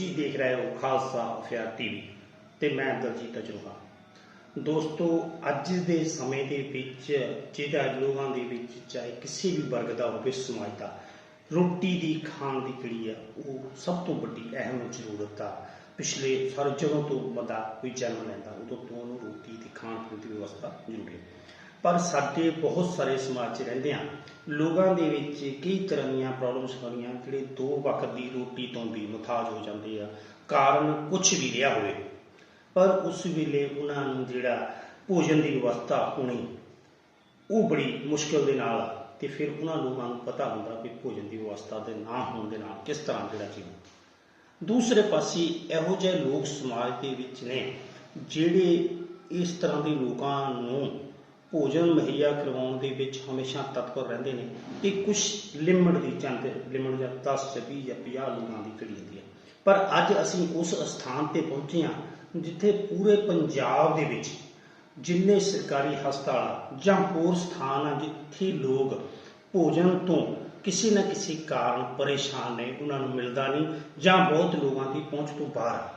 ਤੁਸੀਂ ਦੇਖ ਰਹੇ ਹੋ ਖਾਲਸਾ ਅਫੇਅਰ ਟੀਵੀ ਤੇ ਮੈਂ ਦਲਜੀਤ ਅਜਰੋਹਾ। ਦੋਸਤੋ, ਅੱਜ ਦੇ ਸਮੇਂ ਦੇ ਵਿੱਚ ਜਿਹੜਾ ਲੋਕਾਂ ਦੇ ਵਿੱਚ ਚਾਹੇ ਕਿਸੇ ਵੀ ਵਰਗ ਦਾ ਹੋਵੇ ਸਮਾਜ ਦਾ, ਰੋਟੀ ਦੀ ਖਾਣ ਦੀ ਜਿਹੜੀ ਆ ਉਹ ਸਭ ਤੋਂ ਵੱਡੀ ਅਹਿਮ ਜ਼ਰੂਰਤ ਆ। ਪਿਛਲੇ ਸਾਰੇ ਜਦੋਂ ਤੋਂ ਬੰਦਾ ਕੋਈ ਜਨਮ ਲੈਂਦਾ ਉਦੋਂ ਤੋਂ ਉਹਨੂੰ ਰੋਟੀ ਦੀ ਖਾਣ ਪੀਣ ਦੀ ਵਿਵਸਥਾ ਜ਼ਰੂਰੀ ਹੈ। ਪਰ ਸਾਡੇ ਬਹੁਤ ਸਾਰੇ ਸਮਾਜ 'ਚ ਰਹਿੰਦੇ ਆ ਲੋਕਾਂ ਦੇ ਵਿੱਚ ਕਈ ਤਰ੍ਹਾਂ ਦੀਆਂ ਪ੍ਰੋਬਲਮਸ ਹੁੰਦੀਆਂ, ਜਿਹੜੇ ਦੋ ਵਕਤ ਦੀ ਰੋਟੀ ਤੋਂ ਵੀ ਮੁਹਤਾਜ ਹੋ ਜਾਂਦੇ ਆ, ਕਾਰਨ ਕੁਛ ਵੀ ਰਿਹਾ ਹੋਵੇ। ਪਰ ਉਸ ਵੇਲੇ ਉਹਨਾਂ ਨੂੰ ਜਿਹੜਾ ਭੋਜਨ ਦੀ ਵਿਵਸਥਾ ਹੋਣੀ ਉਹ ਬੜੀ ਮੁਸ਼ਕਿਲ ਦੇ ਨਾਲ, ਤੇ ਫਿਰ ਉਹਨਾਂ ਲੋਕਾਂ ਨੂੰ ਪਤਾ ਹੁੰਦਾ ਵੀ ਭੋਜਨ ਦੀ ਵਿਵਸਥਾ ਦੇ ਨਾ ਹੋਣ ਦੇ ਨਾਲ ਕਿਸ ਤਰ੍ਹਾਂ ਜਿਹੜਾ ਜੀਵਨ। ਦੂਸਰੇ ਪਾਸੇ ਇਹੋ ਜਿਹੇ ਲੋਕ ਸਮਾਜ ਦੇ ਵਿੱਚ ਨੇ ਜਿਹੜੇ ਇਸ ਤਰ੍ਹਾਂ ਦੇ ਲੋਕਾਂ ਨੂੰ ਭੋਜਨ ਮੁਹੱਈਆ ਕਰਵਾਉਣ ਦੇ ਵਿੱਚ ਹਮੇਸ਼ਾ ਤਤਪਰ ਰਹਿੰਦੇ ਨੇ, ਤੇ ਕੁਛ ਲਿਮਟ ਦੀ ਲਿਮਟ ਜਾਂ 10 ਜਾਂ 20 ਜਾਂ 50 ਲੋਕਾਂ ਦੀ ਘੜੀ ਹੁੰਦੀ ਹੈ। ਪਰ ਅੱਜ ਅਸੀਂ ਉਸ ਸਥਾਨ ਤੇ ਪਹੁੰਚੇ ਹਾਂ ਜਿੱਥੇ ਪੂਰੇ ਪੰਜਾਬ ਦੇ ਵਿੱਚ ਜਿੰਨੇ ਸਰਕਾਰੀ ਹਸਪਤਾਲ ਜਾਂ ਹੋਰ ਸਥਾਨ ਆ ਜਿੱਥੇ ਲੋਕ ਭੋਜਨ ਤੋਂ ਕਿਸੇ ਨਾ ਕਿਸੇ ਕਾਰਨ ਪਰੇਸ਼ਾਨ ਨੇ, ਉਹਨਾਂ ਨੂੰ ਮਿਲਦਾ ਨਹੀਂ ਜਾਂ ਬਹੁਤ ਲੋਕਾਂ ਦੀ ਪਹੁੰਚ ਤੋਂ ਬਾਹਰ।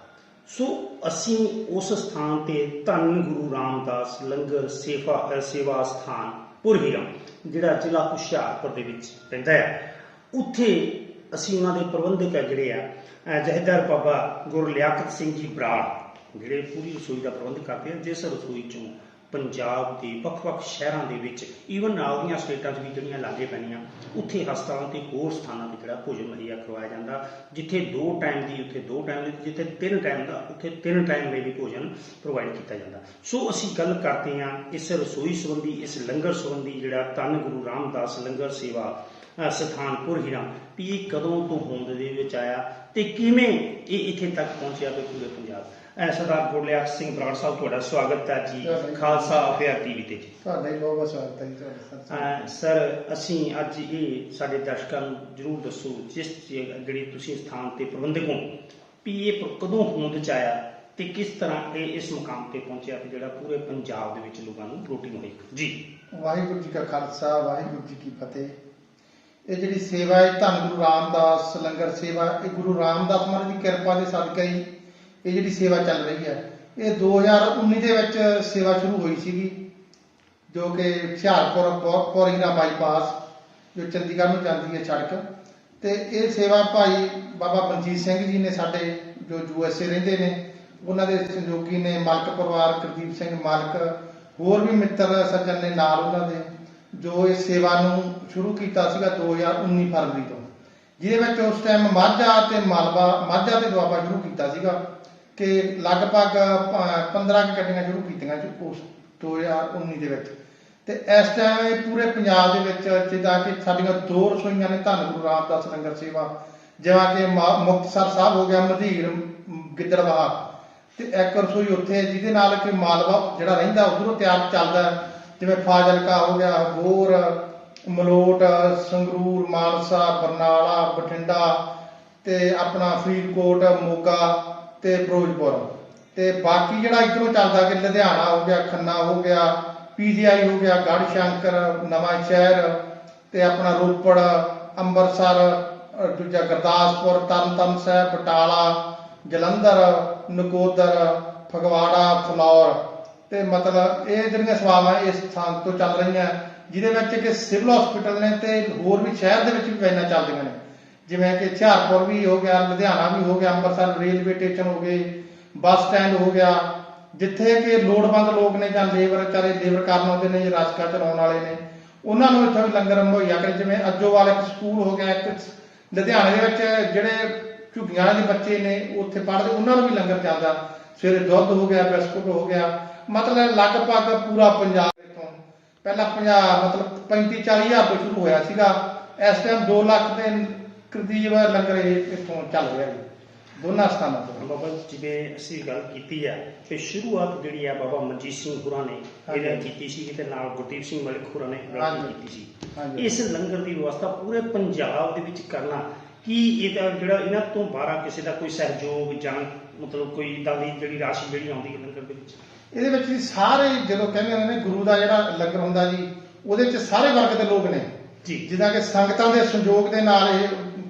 ਸੋ ਅਸੀਂ ਉਸ ਸਥਾਨ ਤੇ ਧੰਨ ਗੁਰੂ ਰਾਮਦਾਸ ਲੰਗਰ ਸੇਵਾ ਸਥਾਨ ਪੁਰਹੀਰਾਮ, ਜਿਹੜਾ ਜ਼ਿਲ੍ਹਾ ਹੁਸ਼ਿਆਰਪੁਰ ਦੇ ਵਿੱਚ ਪੈਂਦਾ ਹੈ, ਉੱਥੇ ਅਸੀਂ ਉਹਨਾਂ ਦੇ ਪ੍ਰਬੰਧਕ ਜਿਹੜੇ ਆ ਜਥੇਦਾਰ ਬਾਬਾ ਗੁਰਲਿਆਕਤ ਸਿੰਘ ਜੀ ਬਰਾੜ, ਜਿਹੜੇ ਪੂਰੀ ਰਸੋਈ ਦਾ ਪ੍ਰਬੰਧ ਕਰਦੇ ਆ, ਜਿਸ ਰਸੋਈ 'ਚੋਂ ਪੰਜਾਬ ਦੇ ਵੱਖ-ਵੱਖ ਸ਼ਹਿਰਾਂ ਦੇ ਵਿੱਚ ਈਵਨ ਨਾਲ ਦੀਆਂ ਸਟੇਟਾਂ 'ਚ ਵੀ ਜਿਹੜੀਆਂ ਲਾਗੇ ਪੈਣੀਆਂ, ਉੱਥੇ ਹਸਪਤਾਲਾਂ ਤੇ ਹੋਰ ਸਥਾਨਾਂ 'ਤੇ ਜਿਹੜਾ ਭੋਜਨ ਮੁਹੱਈਆ ਕਰਵਾਇਆ ਜਾਂਦਾ। ਜਿੱਥੇ 2 ਟਾਈਮ ਦੀ ਉੱਥੇ 2 ਟਾਈਮ ਦੀ, ਜਿੱਥੇ 3 ਟਾਈਮ ਦਾ ਉੱਥੇ 3 ਟਾਈਮ ਲਈ ਵੀ ਭੋਜਨ ਪ੍ਰੋਵਾਈਡ ਕੀਤਾ ਜਾਂਦਾ। ਸੋ ਅਸੀਂ ਗੱਲ ਕਰਦੇ ਹਾਂ ਇਸ ਰਸੋਈ ਸੰਬੰਧੀ, ਇਸ ਲੰਗਰ ਸੰਬੰਧੀ, ਜਿਹੜਾ ਧੰਨ ਗੁਰੂ ਰਾਮਦਾਸ ਲੰਗਰ ਸੇਵਾ ਸਥਾਨ ਪੁਰਹੀਰਾਮ, ਵੀ ਇਹ ਕਦੋਂ ਤੋਂ ਹੋਂਦ ਦੇ ਵਿੱਚ ਆਇਆ ਤੇ ਕਿਵੇਂ ਇਹ ਇੱਥੇ ਤੱਕ ਪਹੁੰਚਿਆ ਵੀ ਪੂਰੇ ਪੰਜਾਬ। ਸਰਦਾਰ ਗੁਰਲਿਆਕਤ ਸਿੰਘ ਬਰਾੜ ਸਾਹਿਬ, ਤੁਹਾਡਾ ਸਵਾਗਤ ਹੈ ਜੀ ਖਾਲਸਾ ਅਫੇਅਰ ਟੀਵੀ ਤੇ। ਤੁਹਾਡਾ ਹੀ ਬਹੁਤ ਬਹੁਤ ਸਵਾਗਤ ਹੈ ਜੀ ਤੁਹਾਡਾ ਸਰ। ਅਸੀਂ ਅੱਜ ਇਹ ਸਾਡੇ ਦਰਸ਼ਕਾਂ ਨੂੰ ਜ਼ਰੂਰ ਦੱਸੋ, ਜਿਸ ਜਿਹੜੀ ਤੁਸੀਂ ਸਥਾਨ ਤੇ ਪ੍ਰਬੰਧਕ ਹੋ, ਵੀ ਇਹ ਕਦੋਂ ਹੋਂਦ 'ਚ ਆਇਆ ਤੇ ਕਿਸ ਤਰ੍ਹਾਂ ਇਹ ਇਸ ਮੁਕਾਮ ਤੇ ਪਹੁੰਚਿਆ ਕਿ ਜਿਹੜਾ ਪੂਰੇ ਪੰਜਾਬ ਦੇ ਵਿੱਚ ਲੋਕਾਂ ਨੂੰ ਰੋਟੀ ਮੁਹੱਈਆ ਜੀ। ਵਾਹਿਗੁਰੂ ਜੀ ਕਾ ਖਾਲਸਾ, ਵਾਹਿਗੁਰੂ ਜੀ ਕੀ ਫਤਿਹ। ਇਹ ਜਿਹੜੀ ਸੇਵਾ ਹੈ ਧੰਨ ਗੁਰੂ ਰਾਮਦਾਸ ਲੰਗਰ ਸੇਵਾ, ਇਹ ਗੁਰੂ ਰਾਮਦਾਸ ਮਹਾਰਾਜ ਦੀ ਕਿਰਪਾ ਦੇ ਸਦਕਾ ਹੀ ਇਹ ਜਿਹੜੀ ਸੇਵਾ ਚੱਲ ਰਹੀ ਹੈ। ਇਹ 2019 ਦੇ ਵਿੱਚ ਸੇਵਾ ਸ਼ੁਰੂ ਹੋਈ ਸੀਗੀ, ਜੋ ਕਿ ਹੁਸ਼ਿਆਰਪੁਰ ਪੁਰਹੀਰਾਮ ਬਾਈਪਾਸ ਜੋ ਚੰਡੀਗੜ੍ਹ ਨੂੰ ਜਾਂਦੀ ਹੈ ਸੜਕ ਤੇ। ਇਹ ਸੇਵਾ ਭਾਈ ਬਾਬਾ ਮਨਜੀਤ ਸਿੰਘ ਜੀ ਨੇ, ਸਾਡੇ ਜੋ USA ਰਹਿੰਦੇ ਨੇ, ਉਹਨਾਂ ਦੇ ਸਹਿਯੋਗੀ ਨੇ, ਮਾਲਕ ਪਰਿਵਾਰ ਗੁਰਦੀਪ ਸਿੰਘ ਮਾਲਕ, ਹੋਰ ਵੀ ਮਿੱਤਰ ਸੱਜਣ ਨੇ ਨਾਲ ਉਹਨਾਂ ਦੇ, ਜੋ ਇਸ ਸੇਵਾ ਨੂੰ ਸ਼ੁਰੂ ਕੀਤਾ ਸੀਗਾ 2019 ਫਰਵਰੀ ਤੋਂ, ਜਿਹਦੇ ਵਿੱਚ ਉਸ ਟਾਈਮ ਮਾਝਾ ਤੇ ਮਾਲਵਾ, ਮਾਝਾ ਤੇ ਦੁਆਬਾ ਸ਼ੁਰੂ ਕੀਤਾ ਸੀਗਾ ਕਿ ਲਗਭਗ 15 ਗੱਡੀਆਂ ਸ਼ੁਰੂ ਕੀਤੀਆਂ ਉਸ 2019 ਦੇ ਵਿੱਚ। ਤੇ ਇਸ ਟਾਈਮ ਇਹ ਪੂਰੇ ਪੰਜਾਬ ਦੇ ਵਿੱਚ ਜਿੱਦਾਂ ਕਿ ਸਾਡੀਆਂ 2 ਰਸੋਈਆਂ ਨੇ ਧੰਨ ਗੁਰੂ ਰਾਮਦਾਸ ਲੰਗਰ ਸੇਵਾ, ਜਿਵੇਂ ਕਿ ਮੁਕਤਸਰ ਸਾਹਿਬ ਹੋ ਗਿਆ, ਮਧੀਰ, ਗਿੱਦੜਬਾਹਾ, ਤੇ ਇੱਕ ਰਸੋਈ ਉੱਥੇ ਜਿਹਦੇ ਨਾਲ ਕਿ ਮਾਲਵਾ ਜਿਹੜਾ ਰਹਿੰਦਾ ਉੱਧਰੋਂ ਤਿਆਰ ਚੱਲਦਾ, ਜਿਵੇਂ ਫਾਜ਼ਿਲਕਾ ਹੋ ਗਿਆ, ਹੋਰ ਮਲੋਟ, ਸੰਗਰੂਰ, ਮਾਨਸਾ, ਬਰਨਾਲਾ, ਬਠਿੰਡਾ ਤੇ ਆਪਣਾ ਫਰੀਦਕੋਟ, ਮੋਗਾ ਤੇ ਫਿਰੋਜ਼ਪੁਰ, ਤੇ ਬਾਕੀ ਜਿਹੜਾ ਇੱਧਰੋਂ ਚੱਲਦਾ ਕਿ ਲੁਧਿਆਣਾ ਹੋ ਗਿਆ, ਖੰਨਾ ਹੋ ਗਿਆ, PGI ਹੋ ਗਿਆ, ਗੜ੍ਹਸ਼ੰਕਰ, ਨਵਾਂ ਸ਼ਹਿਰ ਤੇ ਆਪਣਾ ਰੋਪੜ, ਅੰਮ੍ਰਿਤਸਰ, ਦੂਜਾ ਗੁਰਦਾਸਪੁਰ, ਤਰਨਤਾਰਨ ਸਾਹਿਬ, ਬਟਾਲਾ, ਜਲੰਧਰ, ਨਕੋਦਰ, ਫਗਵਾੜਾ, ਫਲੌਰ, ਤੇ ਮਤਲਬ ਇਹ ਜਿਹੜੀਆਂ ਸੇਵਾਵਾਂ ਇਸ ਸਥਾਨ ਤੋਂ ਚੱਲ ਰਹੀਆਂ, ਜਿਹਦੇ ਵਿੱਚ ਕਿ ਸਿਵਲ ਹਸਪੀਟਲ ਨੇ ਤੇ ਹੋਰ ਵੀ ਸ਼ਹਿਰ ਦੇ ਵਿੱਚ ਵੀ ਵੈਨਾਂ ਚੱਲਦੀਆਂ ਨੇ, ਜਿਵੇਂ ਕਿ ਹੁਸ਼ਿਆਰਪੁਰ ਵੀ ਹੋ ਗਿਆ, ਲੁਧਿਆਣਾ ਵੀ ਹੋ ਗਿਆ, ਅੰਮ੍ਰਿਤਸਰ ਰੇਲਵੇ ਸਟੇਸ਼ਨ ਹੋ ਗਏ, ਬੱਸ ਸਟੈਂਡ ਹੋ ਗਿਆ, ਜਿੱਥੇ ਕਿ ਲੋੜਵੰਦ ਲੋਕ ਨੇ ਜਾਂ ਲੇਬਰ ਕਰਨ ਆਉਂਦੇ ਨੇ, ਰਸਕਾ ਚਲਾਉਣ ਵਾਲੇ ਨੇ, ਉਹਨਾਂ ਨੂੰ ਇੱਥੇ ਵੀ ਲੰਗਰ ਮੁਹੱਈਆ ਕਰੇ। ਜਿਵੇਂ ਅੱਜੋਵਾਲ ਇੱਕ ਸਕੂਲ ਹੋ ਗਿਆ, ਇੱਕ ਲੁਧਿਆਣੇ ਦੇ ਵਿੱਚ ਜਿਹੜੇ ਝੁੱਗੀਆਂ ਵਾਲੇ ਦੇ ਬੱਚੇ ਨੇ ਉੱਥੇ ਪੜ੍ਹਦੇ, ਉਹਨਾਂ ਨੂੰ ਵੀ ਲੰਗਰ ਚੱਲਦਾ। ਸਵੇਰੇ ਦੁੱਧ ਹੋ ਗਿਆ, ਬਿਸਕੁਟ ਹੋ ਗਿਆ, ਮਤਲਬ ਲਗਭਗ ਪੂਰਾ ਪੰਜਾਬ ਇੱਥੋਂ ਪਹਿਲਾਂ ਮਤਲਬ 35-40 ਹਜ਼ਾਰ ਤੋਂ ਸ਼ੁਰੂ ਹੋਇਆ ਸੀਗਾ, ਇਸ ਟਾਈਮ 2 ਲੱਖ ਦੇ ਕਰੀਬ ਲੰਗਰ ਇਹ ਇੱਥੋਂ ਚੱਲ ਰਿਹਾ ਜੀ ਦੋਨਾਂ ਸਥਾਨਾਂ ਤੋਂ। ਬਾਬਾ ਜਿਵੇਂ ਅਸੀਂ ਗੱਲ ਕੀਤੀ ਹੈ ਕਿ ਸ਼ੁਰੂਆਤ ਜਿਹੜੀ ਆ ਬਾਬਾ ਮਨਜੀਤ ਸਿੰਘ ਹੋਰਾਂ ਨੇ ਇਹਨੇ ਕੀਤੀ ਸੀ ਤੇ ਨਾਲ ਗੁਰਦੀਪ ਸਿੰਘ ਮਲਿਕ ਹੋਰਾਂ ਨੇ ਕੀਤੀ ਸੀ। ਇਸ ਲੰਗਰ ਦੀ ਵਿਵਸਥਾ ਪੂਰੇ ਪੰਜਾਬ ਦੇ ਵਿੱਚ ਕਰਨਾ, ਕੀ ਇਹਦਾ ਜਿਹੜਾ ਇਹਨਾਂ ਤੋਂ ਬਾਹਰ ਕਿਸੇ ਦਾ ਕੋਈ ਸਹਿਯੋਗ ਜਾਂ ਮਤਲਬ ਕੋਈ ਇੱਦਾਂ ਦੀ ਜਿਹੜੀ ਰਾਸ਼ੀ ਜਿਹੜੀ ਆਉਂਦੀ ਹੈ ਲੰਗਰ ਦੇ ਵਿੱਚ? ਇਹਦੇ ਵਿੱਚ ਜੀ ਸਾਰੇ ਜਦੋਂ ਕਹਿੰਦੇ ਨੇ ਗੁਰੂ ਦਾ ਜਿਹੜਾ ਲੰਗਰ ਹੁੰਦਾ ਜੀ, ਉਹਦੇ ਵਿੱਚ ਸਾਰੇ ਵਰਗ ਦੇ ਲੋਕ ਨੇ ਜੀ, ਜਿੱਦਾਂ ਕਿ ਸੰਗਤਾਂ ਦੇ ਸੰਯੋਗ ਦੇ ਨਾਲ ਇਹ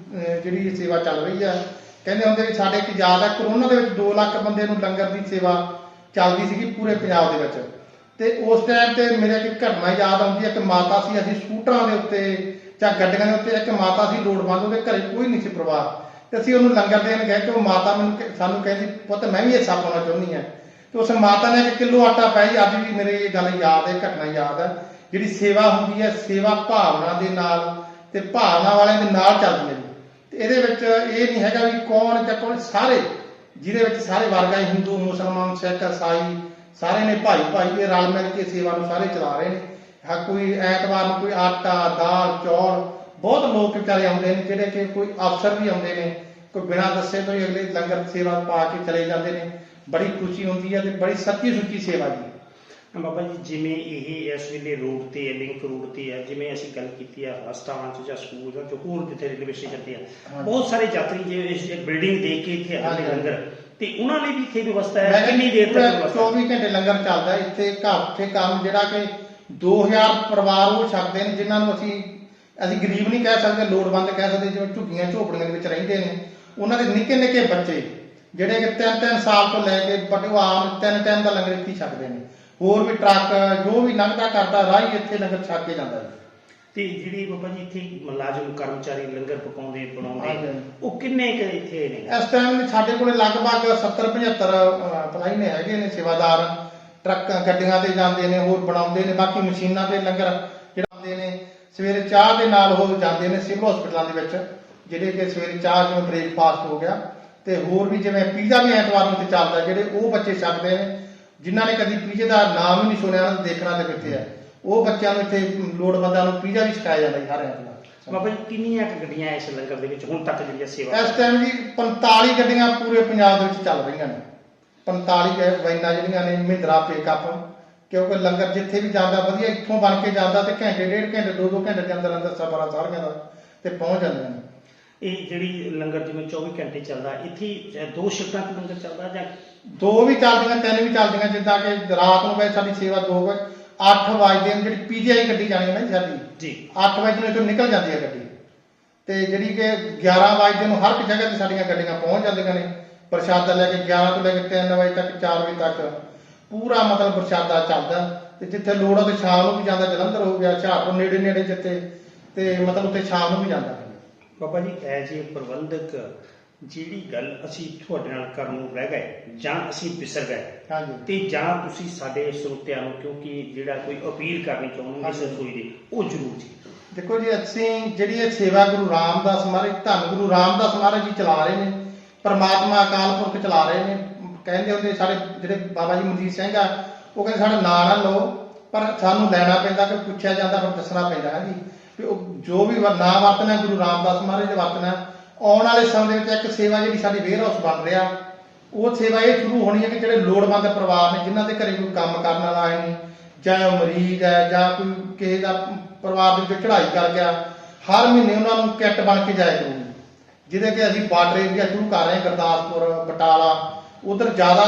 ਜਿਹੜੀ ਸੇਵਾ ਚੱਲ ਰਹੀ ਹੈ। ਕਹਿੰਦੇ ਹੁੰਦੇ ਵੀ ਸਾਡੇ ਇੱਕ ਯਾਦ ਹੈ ਕਰੋਨਾ ਦੇ ਵਿੱਚ 2 ਲੱਖ ਬੰਦੇ ਨੂੰ ਲੰਗਰ ਦੀ ਸੇਵਾ ਚੱਲਦੀ ਸੀਗੀ ਪੂਰੇ ਪੰਜਾਬ ਦੇ ਵਿੱਚ। ਤੇ ਉਸ ਟਾਈਮ ਤੇ ਮੇਰੇ ਇੱਕ ਘਟਨਾ ਯਾਦ ਆਉਂਦੀ ਹੈ ਕਿ ਮਾਤਾ ਸੀ, ਅਸੀਂ ਸਕੂਟਰਾਂ ਦੇ ਉੱਤੇ ਜਾਂ ਗੱਡੀਆਂ ਦੇ ਉੱਤੇ, ਇੱਕ ਮਾਤਾ ਸੀ ਲੋੜਵੰਦ, ਉਹਦੇ ਘਰੇ ਕੋਈ ਨਹੀਂ ਸੀ ਪਰਿਵਾਰ, ਤੇ ਅਸੀਂ ਉਹਨੂੰ ਲੰਗਰ ਦੇਣ ਗਏ ਤੇ ਉਹ ਮਾਤਾ ਸਾਨੂੰ ਕਹਿੰਦੀ ਪੁੱਤ ਮੈਂ ਵੀ ਹਿੱਸਾ ਪਾਉਣਾ ਚਾਹੁੰਦੀ ਹਾਂ। ਤੇ ਉਸ ਮਾਤਾ ਨੇ 1 ਕਿਲੋ ਆਟਾ ਪਾਇਆ ਜੀ। ਅੱਜ ਵੀ ਮੇਰੇ ਇਹ ਗੱਲ ਯਾਦ ਹੈ, ਘਟਨਾ ਯਾਦ ਹੈ। ਜਿਹੜੀ ਸੇਵਾ ਹੁੰਦੀ ਹੈ, ਸੇਵਾ ਭਾਵਨਾ ਦੇ ਨਾਲ ਤੇ ਭਾਵਨਾ ਵਾਲਿਆਂ ਦੇ ਨਾਲ ਚੱਲਦੀ ਹੈ ਜੀ। ਤੇ ਇਹਦੇ ਵਿੱਚ ਇਹ ਨਹੀਂ ਹੈਗਾ ਵੀ ਕੌਣ ਜਾਂ ਕੌਣ, ਸਾਰੇ ਜਿਹਦੇ ਵਿੱਚ ਸਾਰੇ ਵਰਗ ਹੈ, ਹਿੰਦੂ ਮੁਸਲਮਾਨ ਸਿੱਖ ਈਸਾਈ ਸਾਰੇ ਨੇ ਭਾਈ ਇਹ ਰਲ ਮਿਲ ਕੇ ਸੇਵਾ ਨੂੰ ਸਾਰੇ ਚਲਾ ਰਹੇ ਨੇ। ਕੋਈ ਐਤਵਾਰ ਨੂੰ ਕੋਈ ਆਟਾ ਦਾਲ ਚੌਲ, ਬਹੁਤ ਲੋਕ ਵਿਚਾਰੇ ਆਉਂਦੇ ਨੇ ਜਿਹੜੇ ਕਿ ਕੋਈ ਅਫਸਰ ਵੀ ਆਉਂਦੇ ਨੇ, ਕੋਈ ਬਿਨਾਂ ਦੱਸੇ ਤੋਂ ਹੀ ਅਗਲੇ ਲੰਗਰ ਸੇਵਾ ਪਾ ਕੇ ਚਲੇ ਜਾਂਦੇ ਨੇ। ਬੜੀ ਖੁਸ਼ੀ ਹੁੰਦੀ ਹੈ ਤੇ ਬੜੀ ਸੱਚੀ ਸੁੱਚੀ ਸੇਵਾ ਜੀ। ਬਾਬਾ ਜੀ ਜਿਵੇਂ ਇਹ ਇਸ ਵੇਲੇ ਰੋਡ ਤੇ ਲਿੰਕ ਰੋਡ ਤੇ ਹੈ, ਜਿਵੇਂ ਅਸੀਂ ਗੱਲ ਕੀਤੀ ਆ ਹਸਪਤਾਲਾਂ 'ਚ ਜਾਂ ਸਕੂਲ ਜਾਂ ਹੋਰ ਕਿਤੇ ਰੇਲਵੇ ਸਟੇਸ਼ਨ ਤੇ ਆ, ਬਹੁਤ ਸਾਰੇ ਯਾਤਰੀ ਜੇ ਇਸ ਬਿਲਡਿੰਗ ਦੇਖ ਕੇ ਇੱਥੇ ਆਉਂਦੇ ਲੰਗਰ, ਤੇ ਉਹਨਾਂ ਲਈ ਵੀ ਇੱਥੇ ਵਿਵਸਥਾ ਹੈ? ਕਿੰਨੀ ਦੇਰ ਤੱਕ ਵਿਵਸਥਾ? 24 ਘੰਟੇ ਲੰਗਰ ਚੱਲਦਾ ਇੱਥੇ। ਘਰ ਕੰਮ ਜਿਹੜਾ ਕਿ 2000 ਪਰਿਵਾਰ ਉਹ ਛਕਦੇ ਨੇ, ਜਿਨ੍ਹਾਂ ਨੂੰ ਅਸੀਂ ਗਰੀਬ ਨਹੀਂ ਕਹਿ ਸਕਦੇ, ਲੋੜਵੰਦ ਕਹਿ ਸਕਦੇ, ਜਿਵੇਂ ਝੁੱਗੀਆਂ ਝੋਪੜੀਆਂ ਦੇ ਵਿੱਚ ਰਹਿੰਦੇ ਨੇ। ਉਹਨਾਂ ਦੇ ਨਿੱਕੇ ਨਿੱਕੇ ਬੱਚੇ ਜਿਹੜੇ ਕਿ 3-3 ਸਾਲ ਤੋਂ ਲੈ ਕੇ ਵੱਡੇ, ਉਹ ਆਮ 3 ਟਾਈਮ ਦਾ ਲੰਗਰ ਇੱਥੇ ਛਕਦੇ ਨੇ। ਹੋਰ ਵੀ ਟਰੱਕ ਜੋ ਵੀ ਲੰਘਦਾ ਕਰਦਾ ਰਾਹੀ ਇੱਥੇ ਲੰਗਰ ਛਕ ਕੇ ਜਾਂਦਾ ਹੈ। ਤੇ ਜਿਹੜੀ ਬਾਬਾ ਜੀ ਇੱਥੇ ਮੁਲਾਜ਼ਮ ਕਰਮਚਾਰੀ ਲੰਗਰ ਪਕਾਉਂਦੇ ਬਣਾਉਂਦੇ, ਉਹ ਕਿੰਨੇ ਕੁ ਇੱਥੇ ਨੇ ਇਸ ਟਾਈਮ? ਸਾਡੇ ਕੋਲੇ ਲਗਭਗ 70-75 ਪਲਾਈ ਨੇ ਹੈਗੇ ਨੇ ਸੇਵਾਦਾਰ। ਟਰੱਕ ਗੱਡੀਆਂ ਤੇ ਜਾਂਦੇ ਨੇ, ਹੋਰ ਬਣਾਉਂਦੇ ਨੇ। ਬਾਕੀ ਮਸ਼ੀਨਾਂ ਤੇ ਲੰਗਰ ਚੜਾਉਂਦੇ ਨੇ। ਸਵੇਰੇ ਚਾਹ ਦੇ ਨਾਲ ਉਹ ਜਾਂਦੇ ਨੇ ਸਿਵਲ ਹਸਪਤਾਲਾਂ ਦੇ ਵਿੱਚ, ਜਿਹੜੇ ਕਿ ਸਵੇਰੇ ਚਾਹ ਜਿਵੇਂ ਬ੍ਰੇਕਫਾਸਟ ਹੋ ਗਿਆ, ਤੇ ਹੋਰ ਵੀ ਜਿਵੇਂ ਪੀਜ਼ਾ ਵੀ ਐਤਵਾਰ ਨੂੰ ਤੇ ਚੱਲਦਾ, ਜਿਹੜੇ ਉਹ ਬੱਚੇ ਛਕਦੇ ਨੇ ਜਿਨ੍ਹਾਂ ਨੇ ਕਦੀ ਪੀਜ਼ੇ ਦਾ ਨਾਮ ਹੀ ਨਹੀਂ ਸੁਣਿਆ, ਉਹਨਾਂ ਨੂੰ ਦੇਖਣਾ ਤੇ ਕਿੱਥੇ ਹੈ, ਉਹ ਬੱਚਿਆਂ ਨੂੰ ਇੱਥੇ ਲੋੜਵੰਦਾਂ ਨੂੰ ਪੀਜ਼ਾ ਵੀ ਛਕਾਇਆ ਜਾਂਦਾ ਜੀ ਹਰ ਐਤਵਾਰ। ਬਾਬਾ ਜੀ ਕਿੰਨੀਆਂ ਕੁ ਗੱਡੀਆਂ ਇਸ ਲੰਗਰ ਦੇ ਵਿੱਚ ਹੁਣ ਤੱਕ ਜਿਹੜੀਆਂ ਸੇਵਾ? ਇਸ ਟਾਈਮ ਜੀ 45 ਗੱਡੀਆਂ ਪੂਰੇ ਪੰਜਾਬ ਦੇ ਵਿੱਚ ਚੱਲ ਰਹੀਆਂ ਨੇ। 45 ਵੈਨਾਂ ਜਿਹੜੀਆਂ ਨੇ ਮਹਿੰਦਰਾ ਪਿਕਅਪ, ਕਿਉਂਕਿ ਲੰਗਰ ਜਿੱਥੇ ਵੀ ਜਾਂਦਾ ਵਧੀਆ ਇੱਥੋਂ ਬਣ ਕੇ ਜਾਂਦਾ ਤੇ ਘੰਟੇ 1.5 ਘੰਟੇ 2-2 ਘੰਟੇ ਦੇ ਅੰਦਰ ਅੰਦਰ ਸਫ਼ਰ ਸਾਰੀਆਂ ਦਾ ਤੇ ਪਹੁੰਚ ਜਾਂਦੀਆਂ ਨੇ। ਇਹ ਜਿਹੜੀ ਲੰਗਰ ਜਿਵੇਂ 24 ਘੰਟੇ ਚੱਲਦਾ, ਇੱਥੇ 2 ਸ਼ਿਫਟਾਂ 'ਚ ਲੰਗਰ ਚੱਲਦਾ ਜਾਂ 2 ਵੀ ਚੱਲਦੀਆਂ 3 ਵੀ ਚੱਲਦੀਆਂ? ਜਿੱਦਾਂ ਕਿ ਰਾਤ ਨੂੰ ਵੈਸੇ ਸਾਡੀ ਸੇਵਾ 2 ਵਜੇ 8 ਵਜੇ ਜਿਹੜੀ ਪੀਜੀਆਈ ਗੱਡੀ ਜਾਣੀ ਹੈ ਨਾ ਸਾਡੀ ਜੀ, 8 ਵਜੇ ਨੂੰ ਇੱਥੋਂ ਨਿਕਲ ਜਾਂਦੀ ਹੈ ਗੱਡੀ, ਤੇ ਜਿਹੜੀ ਕਿ 11 ਵਜੇ ਨੂੰ ਹਰ ਇੱਕ ਜਗ੍ਹਾ ਤੇ ਸਾਡੀਆਂ ਗੱਡੀਆਂ ਪਹੁੰਚ ਜਾਂਦੀਆਂ ਨੇ। ਪ੍ਰਸ਼ਾਦਾ ਲੈ ਕੇ 11 ਤੋਂ ਲੈ ਕੇ 3 ਵਜੇ ਤੱਕ 4 ਵਜੇ ਤੱਕ ਪੂਰਾ ਮਤਲਬ ਪ੍ਰਸ਼ਾਦਾ ਚੱਲਦਾ। ਤੇ ਜਿੱਥੇ ਲੋੜ ਆ ਤੇ ਸ਼ਾਮ ਨੂੰ ਵੀ ਜਾਂਦਾ, ਜਲੰਧਰ ਹੋ ਗਿਆ, ਹੁਸ਼ਿਆਰਪੁਰ ਨੇੜੇ ਜਿੱਥੇ, ਤੇ ਮਤਲਬ ਉੱਥੇ ਸ਼ਾਮ ਨੂੰ ਵੀ ਜਾਂਦਾ। ਬਾਬਾ ਜੀ ਐਜ ਏ ਪ੍ਰਬੰਧਕ, ਜਿਹੜੀ ਗੱਲ ਅਸੀਂ ਤੁਹਾਡੇ ਨਾਲ ਕਰਨ ਨੂੰ ਰਹਿ ਗਏ ਜਾਂ ਅਸੀਂ ਵਿਸਰ ਗਏ, ਹਾਂਜੀ, ਤੇ ਜਾਂ ਤੁਸੀਂ ਸਾਡੇ ਸਰੋਤਿਆਂ ਨੂੰ ਕਿਉਂਕਿ ਜਿਹੜਾ ਕੋਈ ਅਪੀਲ ਕਰਨੀ ਚਾਹੁੰਦੇ ਇਸ ਰਸੋਈ ਦੀ, ਉਹ ਜ਼ਰੂਰ ਜੀ। ਦੇਖੋ ਜੀ, ਅਸੀਂ ਜਿਹੜੀ ਇਹ ਸੇਵਾ ਗੁਰੂ ਰਾਮਦਾਸ ਮਹਾਰਾਜ, ਧੰਨ ਗੁਰੂ ਰਾਮਦਾਸ ਮਹਾਰਾਜ ਜੀ ਚਲਾ ਰਹੇ ਨੇ, ਪਰਮਾਤਮਾ ਅਕਾਲ ਪੁਰਖ ਚਲਾ ਰਹੇ ਨੇ। ਕਹਿੰਦੇ ਹੁੰਦੇ ਸਾਡੇ ਜਿਹੜੇ ਬਾਬਾ ਜੀ ਮਨਜੀਤ ਸਿੰਘ ਆ, ਉਹ ਕਹਿੰਦੇ ਸਾਡਾ ਨਾਂ ਨਾ ਲਓ, ਪਰ ਸਾਨੂੰ ਲੈਣਾ ਪੈਂਦਾ, ਕਿ ਪੁੱਛਿਆ ਜਾਂਦਾ ਪਰ ਦੱਸਣਾ ਪੈਂਦਾ ਹੈ ਜੀ, ਵੀ ਉਹ ਜੋ ਵੀ ਨਾਂ ਵਰਤਣਾ ਗੁਰੂ ਰਾਮਦਾਸ ਮਹਾਰਾਜ ਦੇ ਵਰਤਣਾ। ਆਉਣ ਵਾਲੇ ਸਮੇਂ ਦੇ ਵਿੱਚ ਇੱਕ ਸੇਵਾ ਜਿਹੜੀ ਸਾਡੀ ਵੇਅਰ ਹਾਊਸ ਬਣ ਰਿਹਾ, ਉਹ ਸੇਵਾ ਇਹ ਸ਼ੁਰੂ ਹੋਣੀ ਹੈ ਕਿ ਜਿਹੜੇ ਲੋੜਵੰਦ ਪਰਿਵਾਰ ਨੇ, ਜਿਨ੍ਹਾਂ ਦੇ ਘਰੇ ਕੋਈ ਕੰਮ ਕਰਨ ਵਾਲਾ ਹੈ ਨਹੀਂ, ਜਾਂ ਉਹ ਮਰੀਜ਼ ਹੈ, ਜਾਂ ਕੋਈ ਕਿਸੇ ਦਾ ਪਰਿਵਾਰ ਦੇ ਵਿੱਚ ਚੜ੍ਹਾਈ ਕਰ ਗਿਆ, ਹਰ ਮਹੀਨੇ ਉਹਨਾਂ ਨੂੰ ਕਿੱਟ ਬਣ ਕੇ ਜਾਇਆ ਕਰੂਗੀ। ਜਿਹਦੇ ਕਿ ਅਸੀਂ ਬਾਰਡਰ ਏਰੀਆ ਸ਼ੁਰੂ ਕਰ ਰਹੇ ਹਾਂ, ਗੁਰਦਾਸਪੁਰ ਬਟਾਲਾ, ਉਧਰ ਜ਼ਿਆਦਾ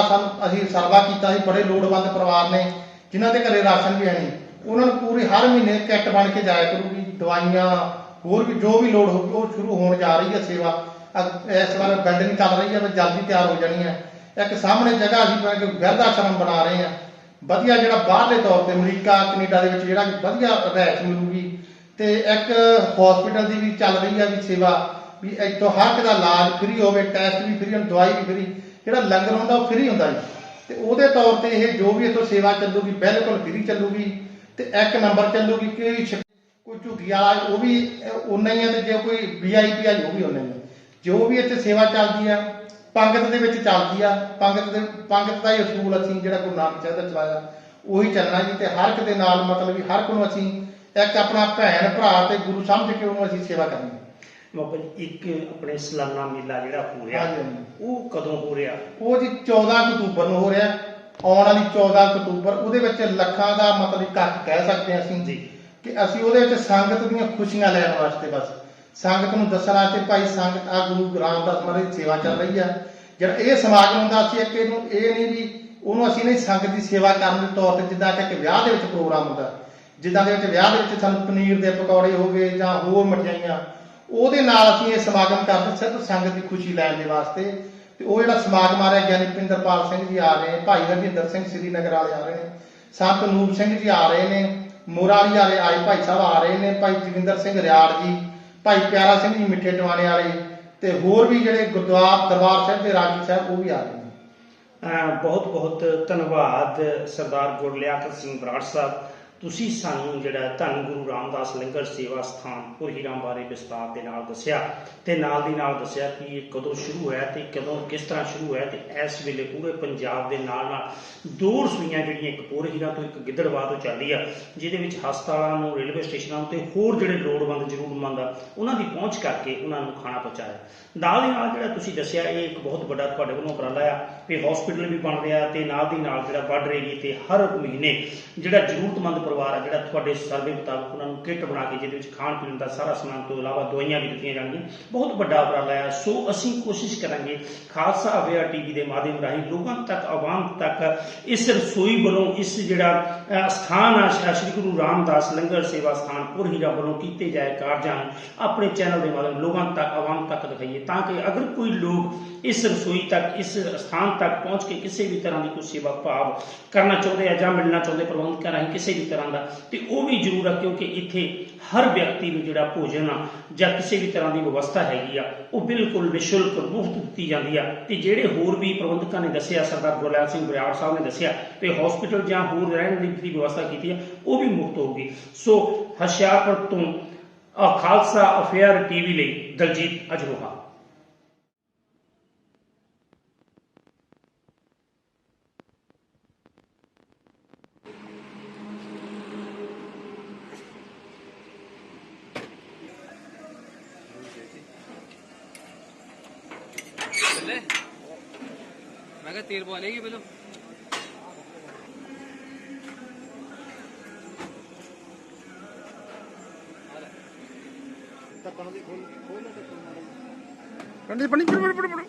ਅਸੀਂ ਸਰਵਾ ਕੀਤਾ ਸੀ। ਬੜੇ ਲੋੜਵੰਦ ਪਰਿਵਾਰ ਨੇ ਜਿਨ੍ਹਾਂ ਦੇ ਘਰੇ ਰਾਸ਼ਨ ਵੀ ਹੈ ਨਹੀਂ, ਉਹਨਾਂ ਨੂੰ ਪੂਰੀ ਹਰ ਮਹੀਨੇ ਕਿੱਟ ਬਣ ਕੇ ਜਾਇਆ ਕਰੂਗੀ। ਦਵਾਈਆਂ ਹੋਰ ਵੀ ਜੋ ਵੀ ਲੋੜ ਹੋਊਗੀ ਉਹ ਸ਼ੁਰੂ ਹੋਣ ਜਾ ਰਹੀ ਹੈ ਸੇਵਾ। ਇਸ ਵਾਰ ਬਿਲਡਿੰਗ ਚੱਲ ਰਹੀ ਹੈ, ਜਲਦੀ ਤਿਆਰ ਹੋ ਜਾਣੀ ਹੈ। ਇੱਕ ਸਾਹਮਣੇ ਜਗ੍ਹਾ ਅਸੀਂ ਬਿਰਧ ਆਸ਼ਰਮ ਬਣਾ ਰਹੇ ਹਾਂ, ਵਧੀਆ, ਜਿਹੜਾ ਬਾਹਰਲੇ ਤੌਰ ਤੇ ਅਮਰੀਕਾ ਕੈਨੇਡਾ ਦੇ ਵਿੱਚ ਜਿਹੜਾ ਵਧੀਆ ਰਿਹਾਇਸ਼ ਮਿਲੂਗੀ। ਤੇ ਇੱਕ ਹਸਪੀਟਲ ਦੀ ਵੀ ਚੱਲ ਰਹੀ ਹੈ ਵੀ ਸੇਵਾ, ਵੀ ਇੱਥੋਂ ਹਰ ਇੱਕ ਦਾ ਇਲਾਜ ਫ੍ਰੀ ਹੋਵੇ, ਟੈਸਟ ਵੀ ਫ੍ਰੀ, ਦਵਾਈ ਵੀ ਫ੍ਰੀ, ਜਿਹੜਾ ਲੰਗਰ ਹੁੰਦਾ ਉਹ ਫ੍ਰੀ ਹੁੰਦਾ ਜੀ। ਤੇ ਉਹਦੇ ਤੌਰ ਤੇ ਇਹ ਜੋ ਵੀ ਇੱਥੋਂ ਸੇਵਾ ਚੱਲੂਗੀ ਬਿਲਕੁਲ ਫ੍ਰੀ ਚੱਲੂਗੀ, ਤੇ 1 ਨੰਬਰ ਚੱਲੂਗੀ। ਕੋਈ ਝੁੱਗੀ ਵਾਲਾ ਉਹ ਵੀ ਉਨਾ ਹੀ ਹੈ, ਤੇ ਜੇ ਕੋਈ VIP ਆ ਉਹ ਵੀ ਉਨਾ ਹੀ ਹੈ। ਜੋ ਵੀ ਇੱਥੇ ਸੇਵਾ ਚੱਲਦੀ ਆ ਪੰਗਤ ਦੇ ਵਿੱਚ ਚੱਲਦੀ ਆ। ਪੰਗਤ ਦਾ ਹੀ ਅਸੂਲ ਅਸੀਂ ਜਿਹੜਾ ਗੁਰੂ ਨਾਨਕ ਸਾਹਿਬ ਦਾ ਚਲਾਇਆ ਉਹੀ ਚੱਲਣਾ ਜੀ। ਤੇ ਹਰ ਇੱਕ ਦੇ ਨਾਲ ਮਤਲਬ ਵੀ ਹਰ ਇੱਕ ਨੂੰ ਅਸੀਂ ਇੱਕ ਆਪਣਾ ਭੈਣ ਭਰਾ ਤੇ ਗੁਰੂ ਸਮਝ ਕੇ ਉਹਨੂੰ ਅਸੀਂ ਸੇਵਾ ਕਰਨੀ। ਬਾਬਾ ਜੀ ਇੱਕ ਆਪਣੇ ਸਾਲਾਨਾ ਮੇਲਾ ਜਿਹੜਾ ਹੋ ਰਿਹਾ, ਉਹ ਕਦੋਂ ਹੋ ਰਿਹਾ? ਉਹ ਜੀ 14 ਅਕਤੂਬਰ ਨੂੰ ਹੋ ਰਿਹਾ। ਆਉਣ ਵਾਲੀ 14 ਅਕਤੂਬਰ, ਉਹਦੇ ਵਿੱਚ ਲੱਖਾਂ ਦਾ ਮਤਲਬ ਇਕੱਠ ਕਹਿ ਸਕਦੇ ਹਾਂ ਅਸੀਂ ਜੀ, ਕਿ ਅਸੀਂ ਉਹਦੇ ਵਿੱਚ ਸੰਗਤ ਦੀਆਂ ਖੁਸ਼ੀਆਂ ਲੈਣ ਵਾਸਤੇ, ਬਸ ਸੰਗਤ ਨੂੰ ਦੱਸਣਾ ਕਿ ਭਾਈ ਸੰਗਤ ਆ ਗੁਰੂ ਰਾਮਦਾਸ ਮਹਾਰਾਜ ਦੀ ਸੇਵਾ ਚੱਲ ਰਹੀ ਆ। ਜਿਹੜਾ ਇਹ ਸਮਾਗਮ ਹੁੰਦਾ, ਅਸੀਂ ਇੱਕ ਇਹਨੂੰ ਇਹ ਨਹੀਂ ਵੀ ਉਹਨੂੰ ਅਸੀਂ ਨਹੀਂ ਸੰਗਤ ਦੀ ਸੇਵਾ ਕਰਨ ਦੇ ਤੌਰ ਤੇ, ਜਿੱਦਾਂ ਕਿ ਵਿਆਹ ਦੇ ਵਿੱਚ ਪ੍ਰੋਗਰਾਮ ਹੁੰਦਾ, ਜਿੱਦਾਂ ਦੇ ਵਿੱਚ ਵਿਆਹ ਦੇ ਵਿੱਚ ਸਾਨੂੰ ਪਨੀਰ ਦੇ ਪਕੌੜੇ ਹੋ ਗਏ ਜਾਂ ਹੋਰ ਮਠਿਆਈਆਂ, ਉਹਦੇ ਨਾਲ ਅਸੀਂ ਇਹ ਸਮਾਗਮ ਕਰਦੇ ਸਿਰਫ ਸੰਗਤ ਦੀ ਖੁਸ਼ੀ ਲੈਣ ਦੇ ਵਾਸਤੇ। ਤੇ ਉਹ ਜਿਹੜਾ ਸਮਾਗਮ ਆ ਰਿਹਾ, ਗਿਆਨੀ ਪਿੰਦਰਪਾਲ ਸਿੰਘ ਜੀ ਆ ਰਹੇ ਨੇ, ਭਾਈ ਹਰਜਿੰਦਰ ਸਿੰਘ ਸ੍ਰੀਨਗਰ ਵਾਲੇ ਆ ਰਹੇ ਨੇ, ਸੰਤ ਨੂਰ ਸਿੰਘ ਜੀ ਆ ਰਹੇ ਨੇ, ਮੋਰਾਲੀ ਵਾਲੇ ਆਏ ਭਾਈ ਸਾਹਿਬ ਆ ਰਹੇ ਨੇ, ਭਾਈ ਜੋਗਿੰਦਰ ਸਿੰਘ ਰਿਆੜ ਜੀ, ਭਾਈ ਪਿਆਰਾ ਸਿੰਘ ਜੀ ਮਿੱਠੇ ਟਵਾਣੇ ਵਾਲੇ, ਤੇ ਹੋਰ ਵੀ ਜਿਹੜੇ ਗੁਰਦੁਆਰਾ ਦਰਬਾਰ ਸਾਹਿਬ ਦੇ ਰਾਗੀ ਸਾਹਿਬ ਉਹ ਵੀ ਆ ਰਹੇ ਨੇ। ਬਹੁਤ ਬਹੁਤ ਧੰਨਵਾਦ ਸਰਦਾਰ ਗੁਰਲਿਆਕਤ ਸਿੰਘ ਬਰਾੜ ਸਾਹਿਬ, ਤੁਸੀਂ ਸਾਨੂੰ ਜਿਹੜਾ ਧੰਨ ਗੁਰੂ ਰਾਮਦਾਸ ਲੰਗਰ ਸੇਵਾ ਸਥਾਨ ਪੁਰਹੀਰਾਮ ਬਾਰੇ ਵਿਸਤਾਰ ਦੇ ਨਾਲ ਦੱਸਿਆ, ਤੇ ਨਾਲ ਦੀ ਨਾਲ ਦੱਸਿਆ ਕਿ ਇਹ ਕਦੋਂ ਸ਼ੁਰੂ ਹੋਇਆ ਤੇ ਕਦੋਂ ਕਿਸ ਤਰ੍ਹਾਂ ਸ਼ੁਰੂ ਹੋਇਆ, ਤੇ ਇਸ ਵੇਲੇ ਪੂਰੇ ਪੰਜਾਬ ਦੇ ਨਾਲ ਨਾਲ ਦੋ ਰਸੋਈਆਂ ਜਿਹੜੀਆਂ, ਇੱਕ ਪੁਰਹੀਰਾਮ ਤੋਂ ਇੱਕ ਗਿੱਦੜਬਾਹ ਤੋਂ ਚੱਲਦੀ ਆ, ਜਿਹਦੇ ਵਿੱਚ ਹਸਪਤਾਲਾਂ ਨੂੰ, ਰੇਲਵੇ ਸਟੇਸ਼ਨਾਂ ਤੇ ਹੋਰ ਜਿਹੜੇ ਲੋੜਵੰਦ ਜ਼ਰੂਰਤਮੰਦ ਆ ਉਹਨਾਂ ਦੀ ਪਹੁੰਚ ਕਰਕੇ ਉਹਨਾਂ ਨੂੰ ਖਾਣਾ ਪਹੁੰਚਾਇਆ। ਨਾਲ ਦੀ ਨਾਲ ਜਿਹੜਾ ਤੁਸੀਂ ਦੱਸਿਆ ਇਹ ਇੱਕ ਬਹੁਤ ਵੱਡਾ ਤੁਹਾਡੇ ਵੱਲੋਂ ਉਪਰਾਲਾ ਆ ਵੀ ਹਸਪੀਟਲ ਵੀ ਬਣ ਰਿਹਾ, ਤੇ ਨਾਲ ਦੀ ਨਾਲ ਜਿਹੜਾ ਬਾਰਡਰ ਏਰੀਏ ਤੇ ਹਰ ਮਹੀਨੇ ਜਿਹੜਾ ਜ਼ਰੂਰਤਮੰਦ ਪਰਿਵਾਰ ਆ ਜਿਹੜਾ ਤੁਹਾਡੇ ਸਰਵੇ ਮੁਤਾਬਕ ਉਹਨਾਂ ਨੂੰ ਕਿੱਟ ਬਣਾ ਕੇ ਜਿਹਦੇ ਵਿੱਚ ਖਾਣ ਪੀਣ ਦਾ ਸਾਰਾ ਸਮਾਨ ਤੋਂ ਇਲਾਵਾ ਦਵਾਈਆਂ ਵੀ ਦਿੱਤੀਆਂ ਜਾਣਗੀਆਂ। ਬਹੁਤ ਵੱਡਾ ਉਪਰਾਲਾ ਆ। ਸੋ ਅਸੀਂ ਕੋਸ਼ਿਸ਼ ਕਰਾਂਗੇ ਖਾਲਸਾ ਅਵੇਅਰ ਟੀਵੀ ਦੇ ਮਾਧਿਅਮ ਰਾਹੀਂ ਲੋਕਾਂ ਤੱਕ, ਆਵਾਮ ਤੱਕ ਇਸ ਰਸੋਈ ਵੱਲੋਂ ਇਸ ਜਿਹੜਾ ਸਥਾਨ ਆ ਸ਼੍ਰੀ ਗੁਰੂ ਰਾਮਦਾਸ ਲੰਗਰ ਸੇਵਾ ਸਥਾਨ ਪੁਰਹੀਰਾਮ ਵੱਲੋਂ ਕੀਤੇ ਜਾਏ ਕਾਰਜਾਂ ਨੂੰ ਆਪਣੇ ਚੈਨਲ ਦੇ ਮਾਧਿਅਮ ਲੋਕਾਂ ਤੱਕ, ਆਵਾਮ ਤੱਕ ਦਿਖਾਈਏ, ਤਾਂ ਕਿ ਅਗਰ ਕੋਈ ਲੋਕ ਇਸ ਰਸੋਈ ਤੱਕ, ਇਸ ਸਥਾਨ ਤੱਕ ਪਹੁੰਚ ਕੇ ਕਿਸੇ ਵੀ ਤਰ੍ਹਾਂ ਦੀ ਕੋਈ ਸੇਵਾ ਭਾਵ ਕਰਨਾ ਚਾਹੁੰਦੇ ਆ ਜਾਂ ਮਿਲਣਾ ਚਾਹੁੰਦੇ ਪ੍ਰਬੰਧਕਾਂ ਰਾਹੀਂ ਕਿਸੇ ਵੀ ਤਰ੍ਹਾਂ ਦਾ, ਤੇ ਉਹ ਵੀ ਜ਼ਰੂਰ ਆ, ਕਿਉਂਕਿ ਇੱਥੇ ਹਰ ਵਿਅਕਤੀ ਨੂੰ ਜਿਹੜਾ ਭੋਜਨ ਆ ਜਾਂ ਕਿਸੇ ਵੀ ਤਰ੍ਹਾਂ ਦੀ ਵਿਵਸਥਾ ਹੈਗੀ ਆ ਉਹ ਬਿਲਕੁਲ ਨਿਸ਼ੁਲਕ ਮੁਫਤ ਦਿੱਤੀ ਜਾਂਦੀ ਆ। ਤੇ ਜਿਹੜੇ ਹੋਰ ਵੀ ਪ੍ਰਬੰਧਕਾਂ ਨੇ ਦੱਸਿਆ, ਸਰਦਾਰ ਗੁਰਲਿਆਕਤ ਸਿੰਘ ਬਰਿਆੜ ਸਾਹਿਬ ਨੇ ਦੱਸਿਆ ਤੇ ਹਸਪੀਟਲ ਜਾਂ ਹੋਰ ਰਹਿਣ ਦੀ ਵਿਵਸਥਾ ਕੀਤੀ ਆ ਉਹ ਵੀ ਮੁਫਤ ਹੋਊਗੀ। ਸੋ ਹੁਸ਼ਿਆਰਪੁਰ ਤੋਂ ਖਾਲਸਾ ਅਫੇਅਰ ਟੀਵੀ ਲਈ ਦਲਜੀਤ ਅਜਰੋਹਾ। मैं कहा तेल पवालेगी बोलो। पंडित पंडित पड़ो पड़ो पड़ो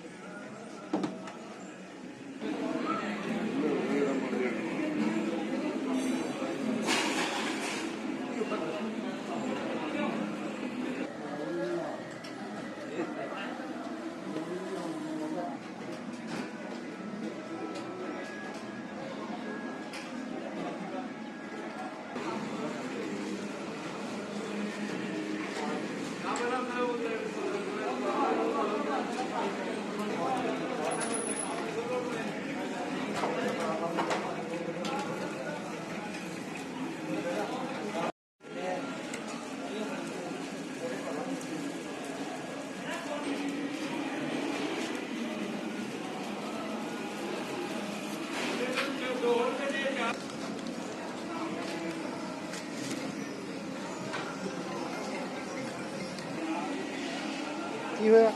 ਕੀ ਹੋਇਆ?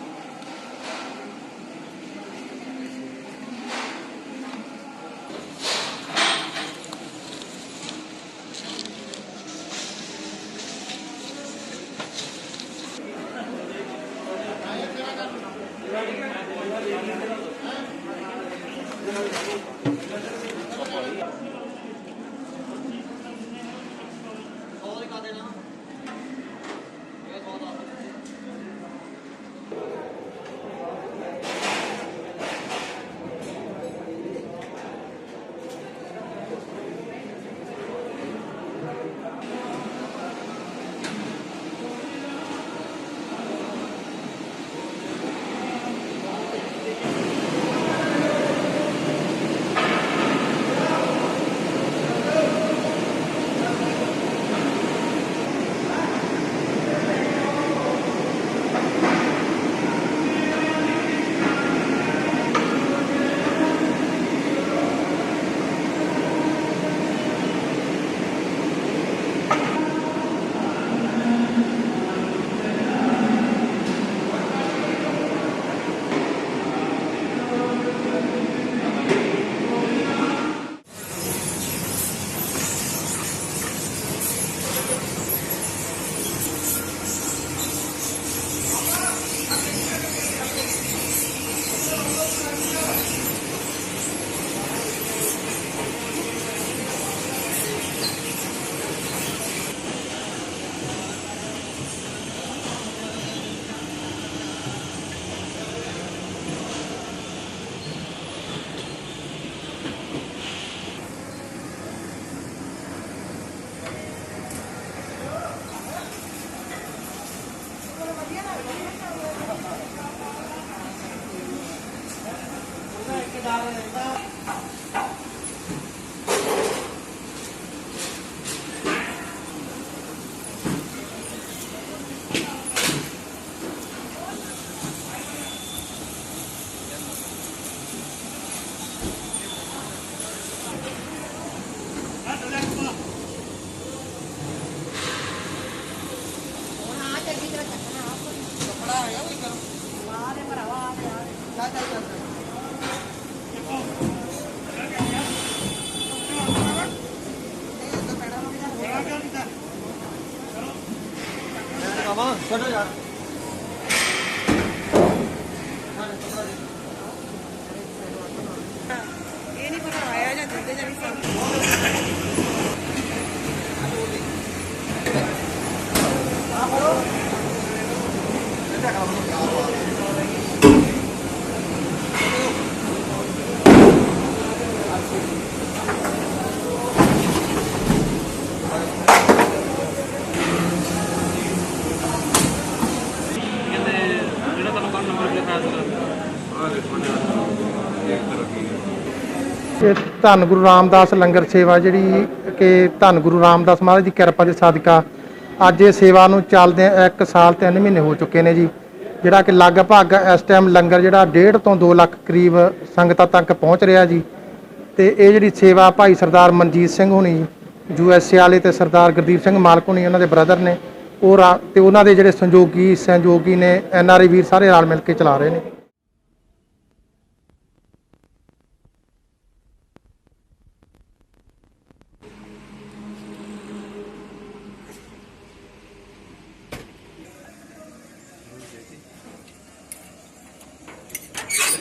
ਇਹ ਨਹੀਂ ਪਤਾ ਆਇਆ ਜਾਂ ਦਿੰਦੇ ਜਾਂ ਨਹੀਂ ਕਹਿੰਦੇ ਜਿਹੜਾ ਤੁਹਾਨੂੰ ਕੰਮ ਨੰਬਰ ਲਿਖਾਇਆ ਸੀਗਾ ਇਹ ਧੰਨ ਗੁਰੂ ਰਾਮਦਾਸ ਲੰਗਰ ਸੇਵਾ ਜਿਹੜੀ ਕਿ ਧੰਨ ਗੁਰੂ ਰਾਮਦਾਸ ਮਹਾਰਾਜ ਦੀ ਕਿਰਪਾ ਦੇ ਸਦਕਾ ਅੱਜ ਇਹ ਸੇਵਾ ਨੂੰ ਚੱਲਦੇ 1 ਸਾਲ 3 ਮਹੀਨੇ ਹੋ ਚੁੱਕੇ ਨੇ ਜੀ, ਜਿਹੜਾ ਕਿ ਲਗਭਗ ਇਸ ਟਾਈਮ ਲੰਗਰ ਜਿਹੜਾ 1.5 ਤੋਂ 2 ਲੱਖ ਕਰੀਬ ਸੰਗਤਾਂ ਤੱਕ ਪਹੁੰਚ ਰਿਹਾ ਜੀ। ਤੇ ਇਹ ਜਿਹੜੀ ਸੇਵਾ ਭਾਈ ਸਰਦਾਰ ਮਨਜੀਤ ਸਿੰਘ ਹੋਣੀ USA ਵਾਲੇ ਤੇ ਸਰਦਾਰ ਗੁਰਦੀਪ ਸਿੰਘ ਮਾਲਕ ਹੋਣੀ ਉਹਨਾਂ ਦੇ ਬ੍ਰਦਰ ਨੇ ਤੇ ਉਹਨਾਂ ਦੇ ਜਿਹੜੇ ਸਹਿਯੋਗੀ ਨੇ NRI ਵੀਰ ਸਾਰੇ ਨਾਲ ਮਿਲ ਕੇ ਚਲਾ ਰਹੇ ਨੇ।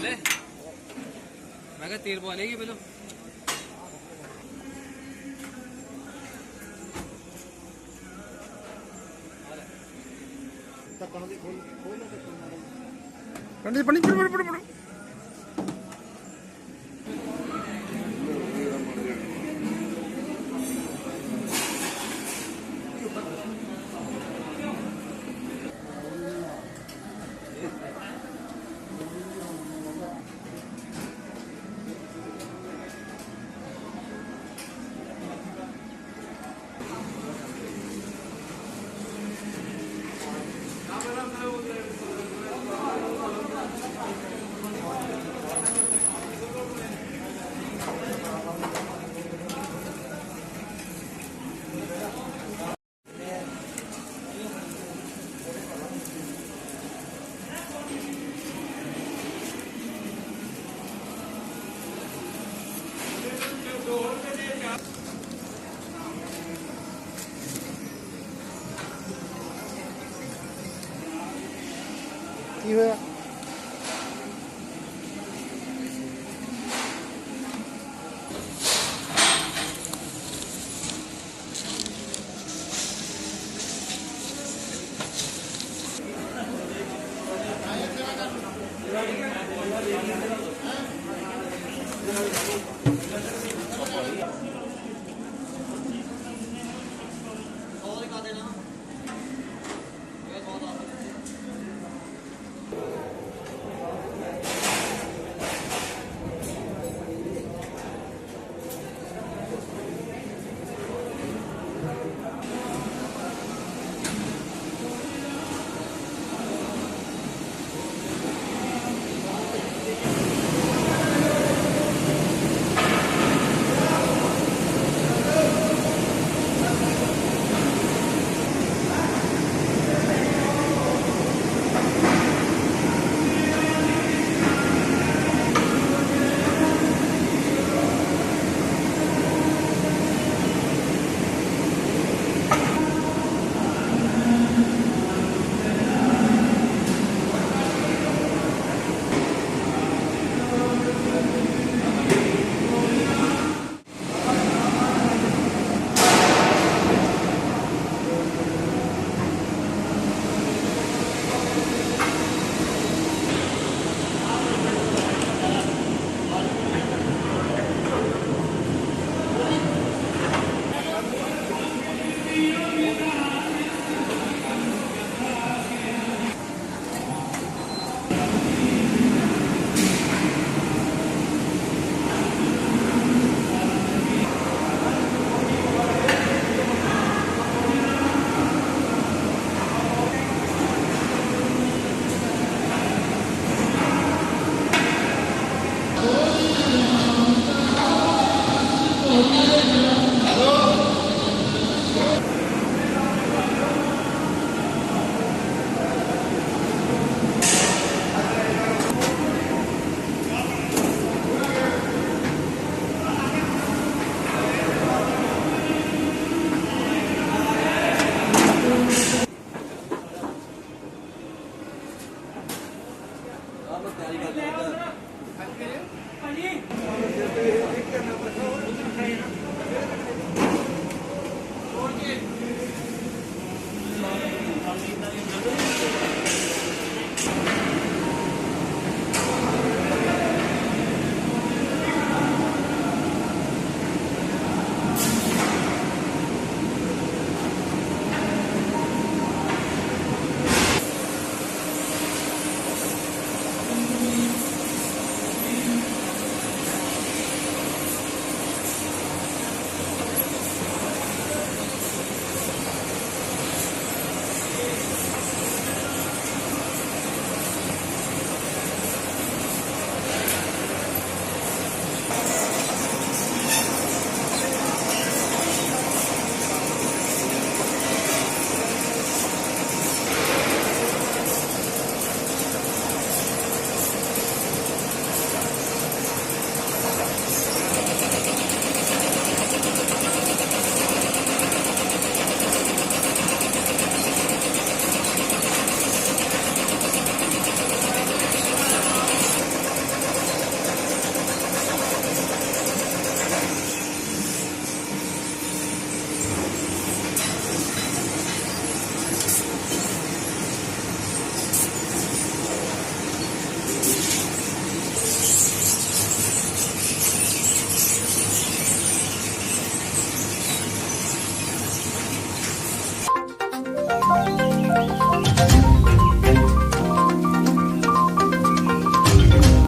ਲੈ ਮੈਂ ਕਿਹਾ ਤੇਲ ਪਵਾ ਲੇਗੀ ਪਹਿਲਾਂ ਪੰਡੀ ਪੰਡੀ